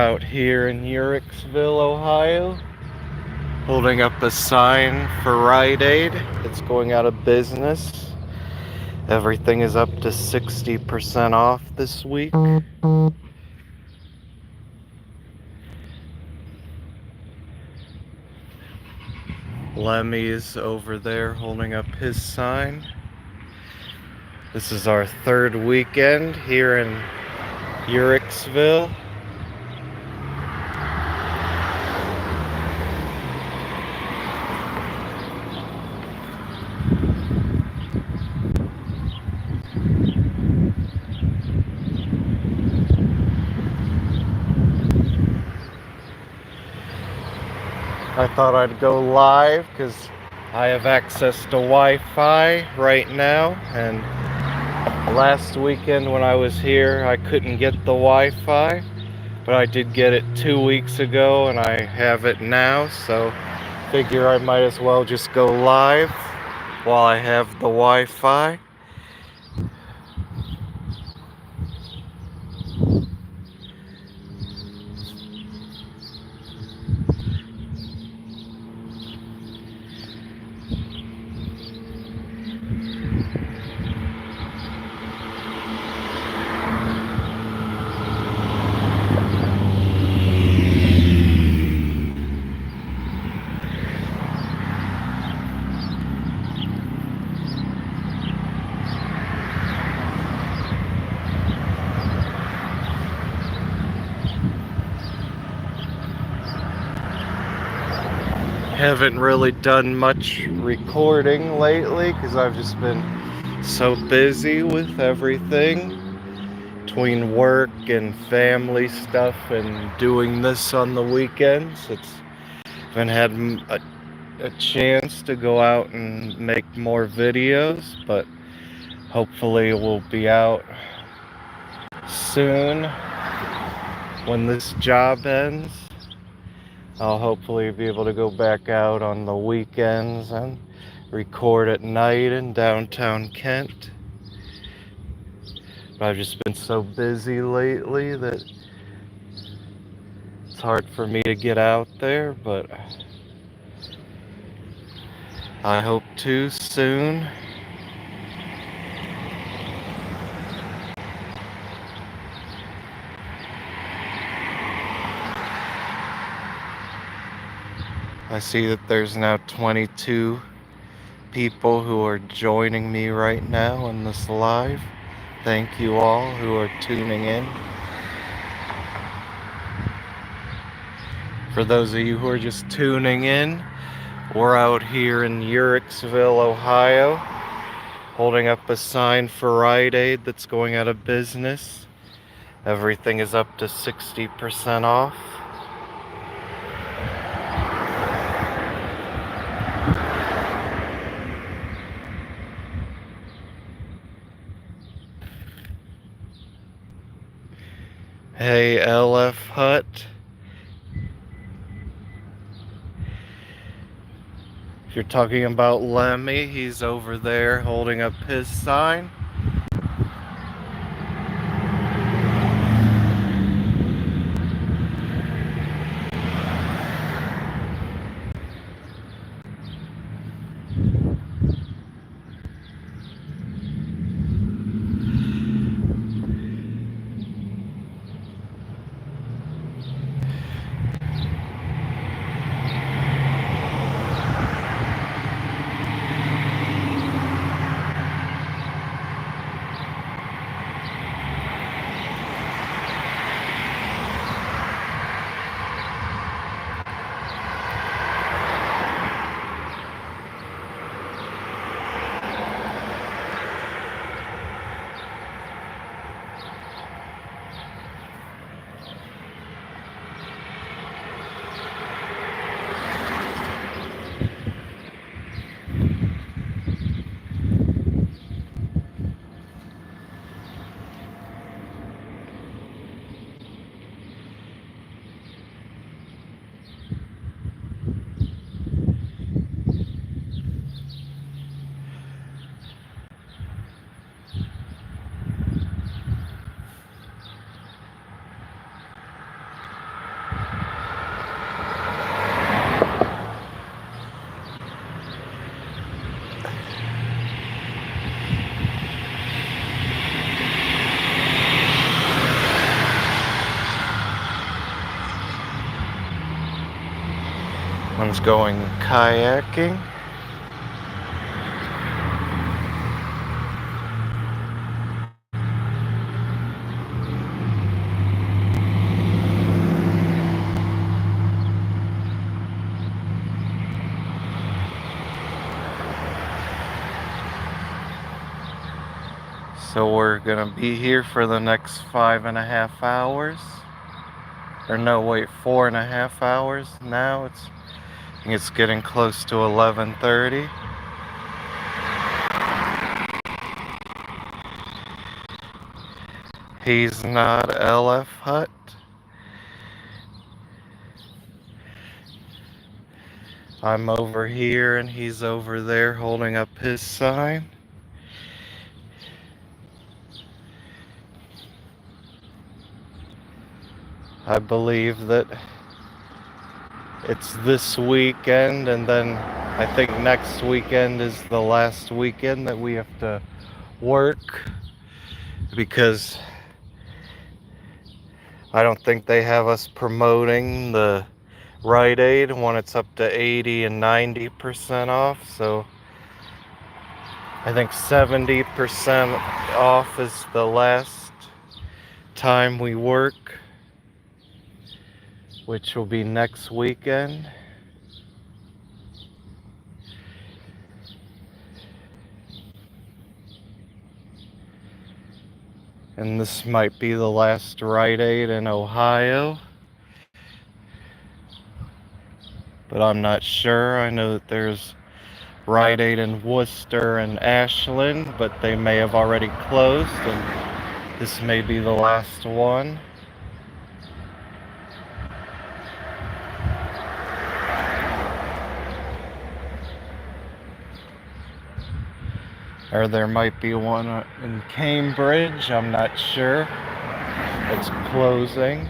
out here in Uhrichsville, Ohio, holding up a sign for Rite Aid that's going out of business. Everything is up to 60% off this week. Lemmy is over there holding up his sign. This is our third weekend here in Uhrichsville. I thought I'd go live because I have access to Wi-Fi right now, and last weekend when I was here I couldn't get the Wi-Fi, but I did get it 2 weeks ago and I have it now, so figure I might as well just go live while I have the Wi-Fi. Haven't really done much recording lately because I've just been so busy with everything between work and family stuff and doing this on the weekends. Haven't had a chance to go out and make more videos, but hopefully we'll be out soon when this job ends. I'll hopefully be able to go back out on the weekends and record at night in downtown Kent. But I've just been so busy lately that it's hard for me to get out there, but I hope to soon. I see that there's now 22 people who are joining me right now in this live. Thank you all who are tuning in. For those of you who are just tuning in, we're out here in Uhrichsville, Ohio, holding up a sign for Rite Aid that's going out of business. Everything is up to 60% off. Hey, LF Hut. If you're talking about Lemmy, he's over there holding up his sign. One's going kayaking. So we're gonna be here for the next 5.5 hours. Or no, wait, 4.5 hours now. I think it's getting close to 11:30. He's not LF Hut. I'm over here and he's over there holding up his sign. I believe that it's this weekend, and then I think next weekend is the last weekend that we have to work, because I don't think they have us promoting the Rite Aid when it's up to 80 and 90% off. So I think 70% off is the last time we work, which will be next weekend. And this might be the last Rite Aid in Ohio, but I'm not sure. I know that there's Rite Aid in Worcester and Ashland, but they may have already closed, and this may be the last one. Or there might be one in Cambridge, I'm not sure. It's closing.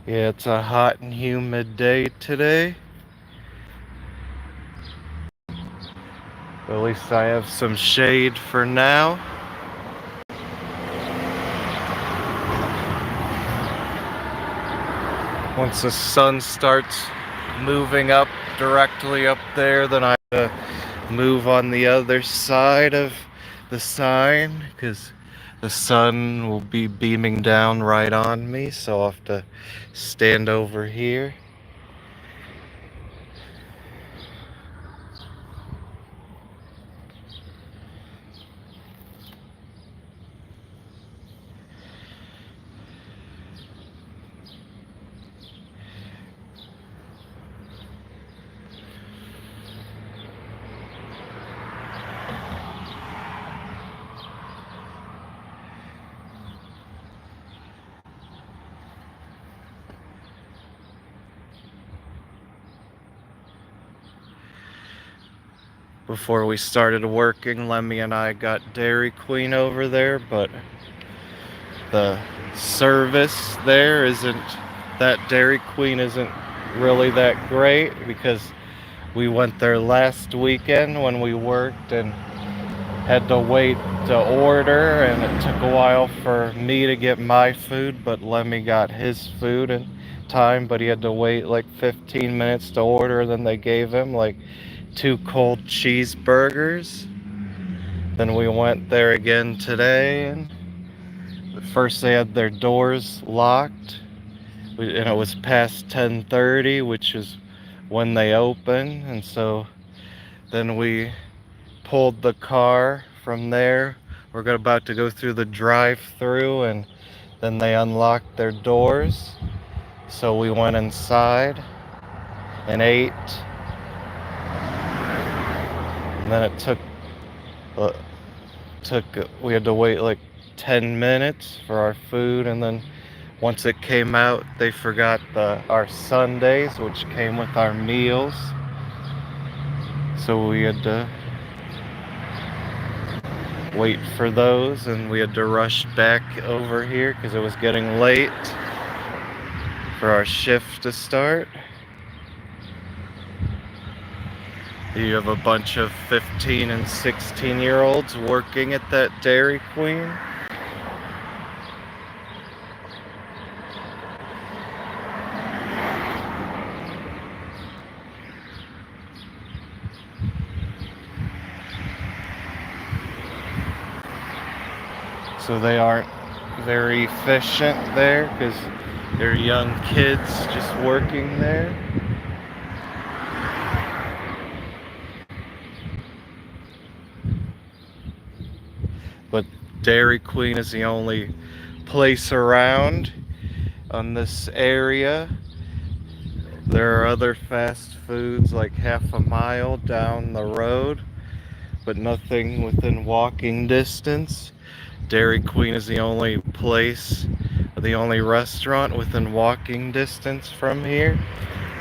Yeah, it's a hot and humid day today. At least I have some shade for now. Once the sun starts moving up directly up there, then I have to move on the other side of the sign, because the sun will be beaming down right on me, so I'll have to stand over here. Before we started working, Lemmy and I got Dairy Queen over there, but the service there isn't, that Dairy Queen isn't really that great, because we went there last weekend when we worked and had to wait to order, and it took a while for me to get my food, but Lemmy got his food in time, but he had to wait like 15 minutes to order, and then they gave him like 2 cold cheeseburgers. Then we went there again today, and at first they had their doors locked, and it was past 10:30, which is when they open, and so then we pulled the car from there. We're about to go through the drive-through, and then they unlocked their doors, so we went inside and ate. And then it we had to wait like 10 minutes for our food, and then once it came out, they forgot our sundaes, which came with our meals, so we had to wait for those, and we had to rush back over here because it was getting late for our shift to start. You have a bunch of 15 and 16-year-olds working at that Dairy Queen. So they aren't very efficient there because they're young kids just working there. But Dairy Queen is the only place around on this area. There are other fast foods like half a mile down the road, but nothing within walking distance. Dairy Queen is the only place, the only restaurant within walking distance from here.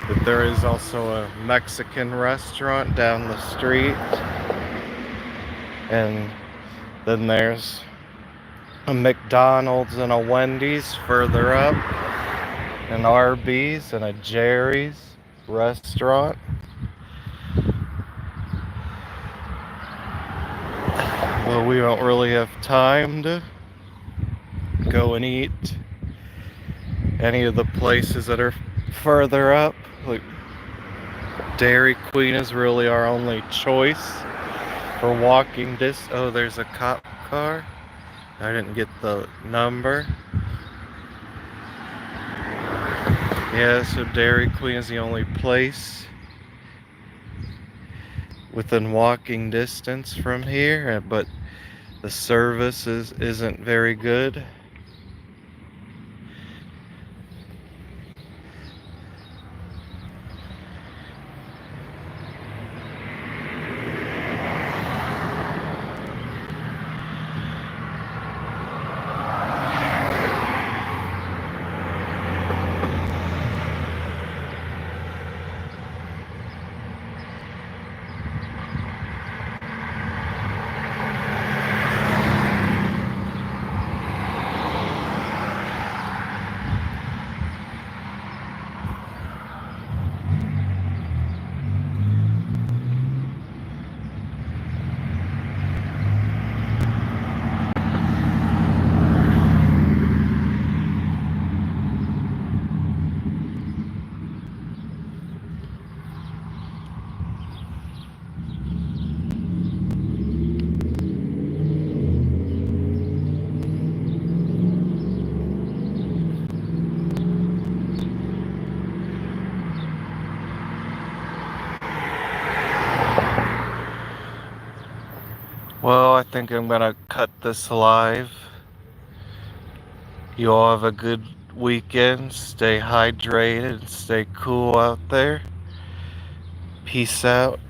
But there is also a Mexican restaurant down the street. And then there's a McDonald's and a Wendy's further up, an Arby's and a Jerry's restaurant. Well, we don't really have time to go and eat any of the places that are further up. Like Dairy Queen is really our only choice for walking distance. Oh, there's a cop car. I didn't get the number. Yeah, so Dairy Queen is the only place within walking distance from here, but the service isn't very good. Well, I think I'm gonna cut this live. You all have a good weekend. Stay hydrated and stay cool out there. Peace out.